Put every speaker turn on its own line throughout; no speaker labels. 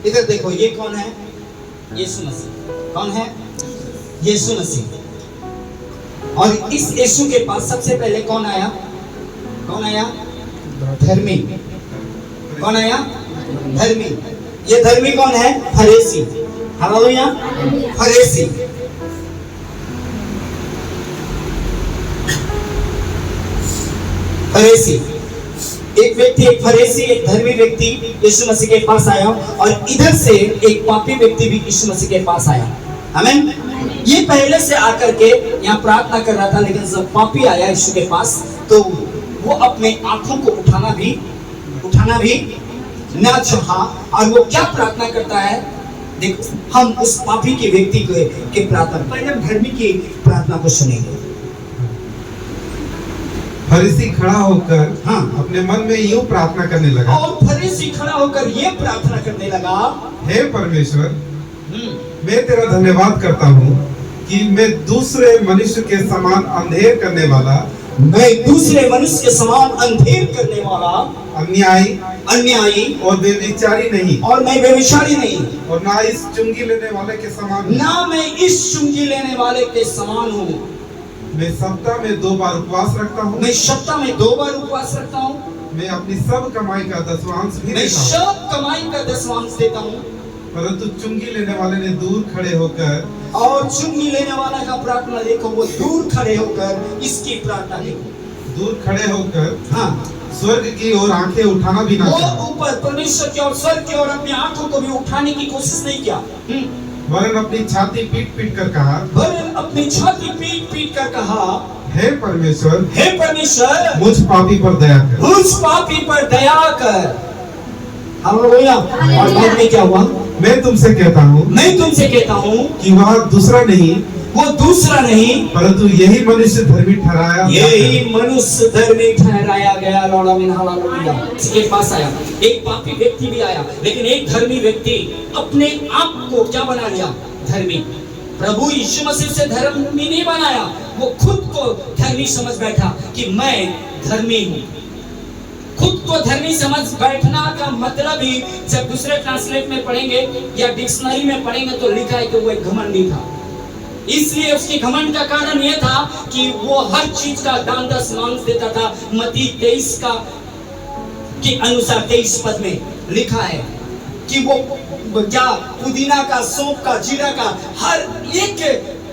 इधर देखो, ये कौन है? यीशु मसीह। कौन है? यीशु मसीह। और इस यीशु के पास सबसे पहले कौन आया? कौन आया? धर्मी। कौन आया? धर्मी। ये धर्मी कौन है? फरीसी। हालेलुया। फरीसी। फरीसी एक व्यक्ति, एक फरीसी, एक धर्मी व्यक्ति यीशु मसीह के पास आया, और इधर से एक पापी व्यक्ति भी यीशु मसीह के पास आया। आमीन। ये पहले से आकर के यहाँ प्रार्थना कर रहा था, लेकिन जब पापी आया यीशु के पास तो वो अपने आंखों को उठाना भी न चाहा। और वो क्या प्रार्थना करता है? देखो, हम उस पापी के व्यक्ति के प्रार्थना, पहले हम धर्मी की प्रार्थना को सुनेंगे।
फरीसी खड़ा होकर अपने मन में यूं प्रार्थना करने लगा।
और फरीसी खड़ा होकर ये प्रार्थना करने लगा,
हे परमेश्वर, मैं तेरा धन्यवाद करता हूँ कि मैं दूसरे मनुष्य के समान अंधेर करने वाला, अन्यायी और व्यभिचारी नहीं,
और मैं व्यभिचारी नहीं,
और ना इस चुंगी लेने वाले के समान हूँ।
ना मैं इस चुंगी लेने वाले के समान हूँ।
मैं सप्ताह में 2 बार उपवास रखता हूँ।
मैं सप्ताह में 2 बार उपवास रखता हूँ।
मैं अपनी सब कमाई का दसवांश भी
मैं
देता हूँ।
सब कमाई का दसवांश देता हूँ।
परंतु चुंगी लेने वाले ने दूर खड़े होकर,
और चुंगी लेने वाला का प्रार्थना देखो, वो दूर खड़े होकर इसकी प्रार्थना देखो,
दूर खड़े होकर स्वर्ग की ओर आंखें उठाना भी ना चाहा।
वो ऊपर परमेश्वर की और स्वर्ग की ओर अपनी आंखों को भी उठाने की कोशिश नहीं किया,
वरन अपनी छाती पीट पीट कर कहा, हे परमेश्वर, मुझ पापी पर दया कर।
हालेलुया। और बाद में क्या हुआ?
मैं तुमसे कहता हूँ कि वह दूसरा नहीं, परंतु यही मनुष्य धर्मी
ठहराया गया। लॉर्ड आमीन। हालेलुया। इसके पास आया एक पापी व्यक्ति भी आया, लेकिन एक धर्मी व्यक्ति अपने आप को क्या बना लिया? धर्मी। प्रभु यीशु मसीह से धर्मी नहीं बनाया, वो खुद को धर्मी समझ बैठा कि मैं धर्मी हूँ। खुद को धर्मी समझ बैठना का मतलब ही, जब दूसरे ट्रांसलेट में पढ़ेंगे या डिक्शनरी में पढ़ेंगे तो लिखा है कि वो एक घमंडी था। इसलिए उसकी घमंड का कारण यह था कि वो हर चीज का दान दशमांश देता था। मत्ती 23 का के अनुसार 23 पद में लिखा है कि वो क्या पुदीना का, सौंफ का, जीरा का, हर एक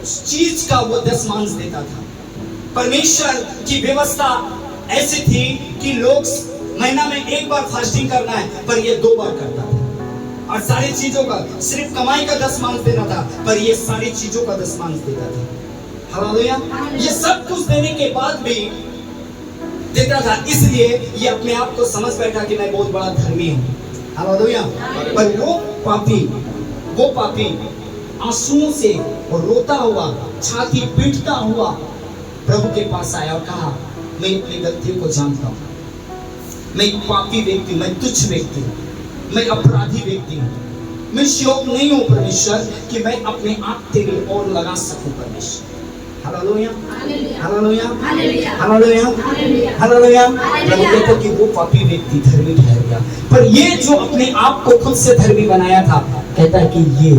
चीज का वो दशमांश देता था। परमेश्वर की व्यवस्था ऐसी थी कि लोग महीना में 1 बार फास्टिंग करना है, पर ये 2 बार करता था। और सारी चीजों का, सिर्फ कमाई का दशमांश देना था, पर ये सारी चीजों का दशमांश देता था। हालेलुया। ये सब कुछ देने के बाद भी देता था, इसलिए ये अपने आप को समझ बैठा कि मैं बहुत बड़ा धर्मी हूँ। हालेलुया। पर वो पापी आंसुओं से रोता हुआ, छाती पीटता हुआ प्रभु के पास आया और कहा, मैं अपनी गलतियों को जानता हूँ, मैं एक पापी व्यक्ति, मैं तुच्छ व्यक्ति, मैं अपराधी व्यक्ति हूँ। मैं योग्य नहीं हूँ परमेश्वर कि मैं अपने आप तेरी ओर लगा सकूं परमेश्वर। हालेलुया। हालेलुया। हालेलुया। हालेलुया। प्रभु कहता कि वो पापी व्यक्ति धर्मी ठहर गया, पर ये जो अपने आप को खुद से धर्मी बनाया था, कहता है कि ये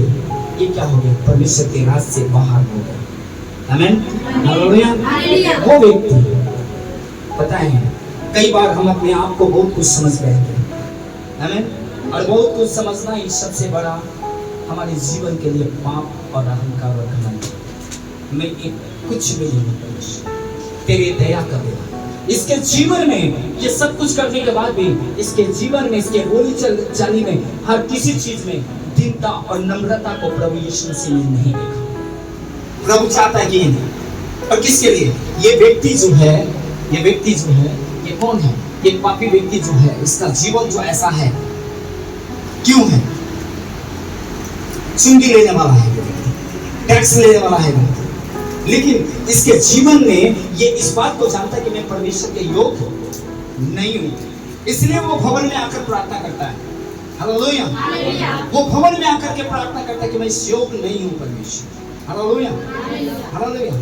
क्या हो गया? परमेश्वर के राज से बाहर हो गया। आमीन। हालेलुया। वो व्यक्ति, पता है कई बार हम अपने आप को बहुत कुछ समझ बैठते हैं। आमीन। और बहुत कुछ समझना ही सबसे बड़ा हमारे जीवन के लिए पाप और अहंकार और घमंड। मैं एक कुछ भी नहीं परमेश्वर, तेरी दया कर देना। इसके जीवन में ये सब कुछ करने के बाद भी इसके जीवन में, इसके बोली चाली में, हर किसी चीज में दीनता और नम्रता को प्रभु यीशु मसीह ने नहीं देखा। प्रभु चाहता है कि और किसके लिए? ये व्यक्ति जो है, ये कौन है? ये पापी व्यक्ति जो है, इसका जीवन जो ऐसा है, क्यों है? चुंगी लेने वाला है, टैक्स लेने वाला है, लेकिन इसके जीवन में ये इस बात को जानता है कि मैं परमेश्वर के योग्य नहीं हूं, इसलिए वो भवन में आकर प्रार्थना करता है। हालेलुया। वो भवन में आकर के प्रार्थना करता है कि मैं इस योग्य नहीं हूं परमेश्वर। हालेलुया। हालेलुया।